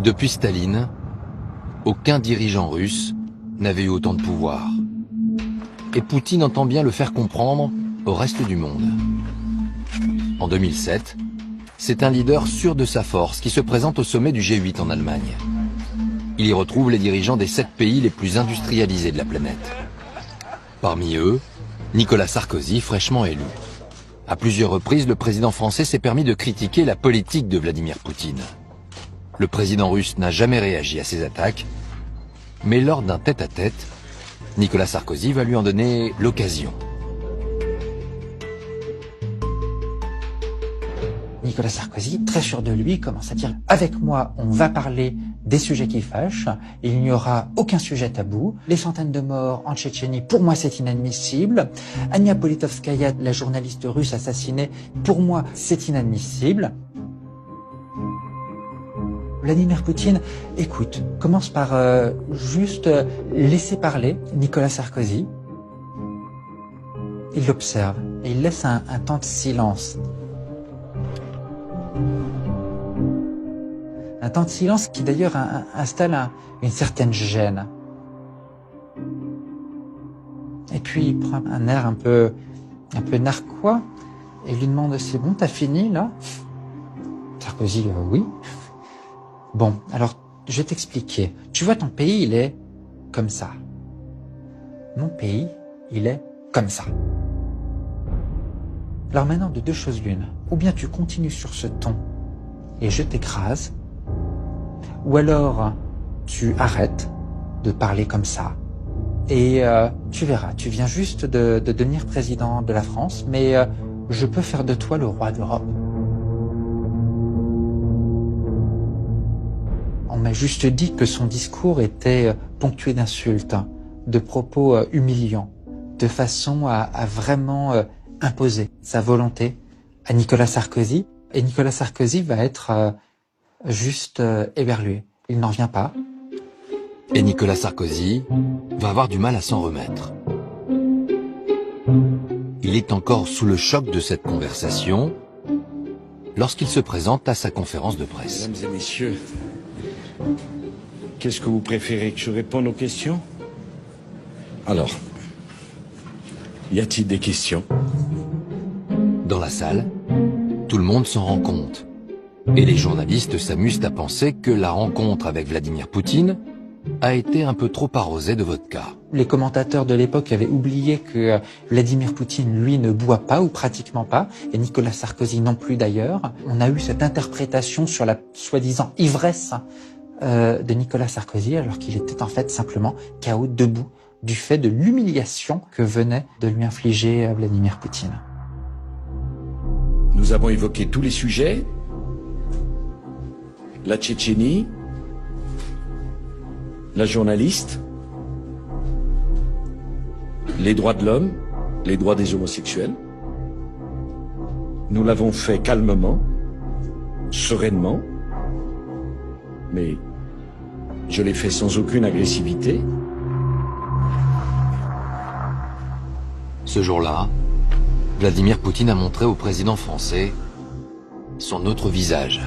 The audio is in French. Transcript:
Depuis Staline, aucun dirigeant russe n'avait eu autant de pouvoir. Et Poutine entend bien le faire comprendre au reste du monde. En 2007, c'est un leader sûr de sa force qui se présente au sommet du G8 en Allemagne. Il y retrouve les dirigeants des 7 pays les plus industrialisés de la planète. Parmi eux, Nicolas Sarkozy, fraîchement élu. À plusieurs reprises, le président français s'est permis de critiquer la politique de Vladimir Poutine. Le président russe n'a jamais réagi à ces attaques, mais lors d'un tête-à-tête, Nicolas Sarkozy va lui en donner l'occasion. Nicolas Sarkozy, très sûr de lui, commence à dire « Avec moi, on va parler des sujets qui fâchent, il n'y aura aucun sujet tabou. Les centaines de morts en Tchétchénie, pour moi, c'est inadmissible. Ania Politkovskaya, la journaliste russe assassinée, pour moi, c'est inadmissible. » Vladimir Poutine, écoute, commence par juste laisser parler Nicolas Sarkozy. Il l'observe et il laisse un temps de silence. Un temps de silence qui d'ailleurs installe une certaine gêne. Et puis il prend un air un peu narquois et lui demande « C'est bon, t'as fini là ?» Sarkozy « Oui. » Bon, alors je vais t'expliquer. Tu vois, ton pays, il est comme ça. Mon pays, il est comme ça. Alors maintenant, de deux choses l'une. Ou bien tu continues sur ce ton et je t'écrase, ou alors tu arrêtes de parler comme ça et tu verras, tu viens juste de devenir président de la France, mais je peux faire de toi le roi d'Europe. On m'a juste dit que son discours était ponctué d'insultes, de propos humiliants, de façon à vraiment imposer sa volonté à Nicolas Sarkozy. Et Nicolas Sarkozy va être juste éberlué. Il n'en vient pas. Et Nicolas Sarkozy va avoir du mal à s'en remettre. Il est encore sous le choc de cette conversation lorsqu'il se présente à sa conférence de presse. Mesdames et messieurs, qu'est-ce que vous préférez, que je réponde aux questions? Alors, y a-t-il des questions? Dans la salle, tout le monde s'en rend compte. Et les journalistes s'amusent à penser que la rencontre avec Vladimir Poutine a été un peu trop arrosée de vodka. Les commentateurs de l'époque avaient oublié que Vladimir Poutine, lui, ne boit pas ou pratiquement pas, et Nicolas Sarkozy non plus d'ailleurs. On a eu cette interprétation sur la soi-disant ivresse de Nicolas Sarkozy, alors qu'il était en fait simplement KO debout du fait de l'humiliation que venait de lui infliger Vladimir Poutine. Nous avons évoqué tous les sujets, la Tchétchénie, la journaliste, les droits de l'homme, les droits des homosexuels. Nous l'avons fait calmement, sereinement, mais je l'ai fait sans aucune agressivité. Ce jour-là, Vladimir Poutine a montré au président français son autre visage.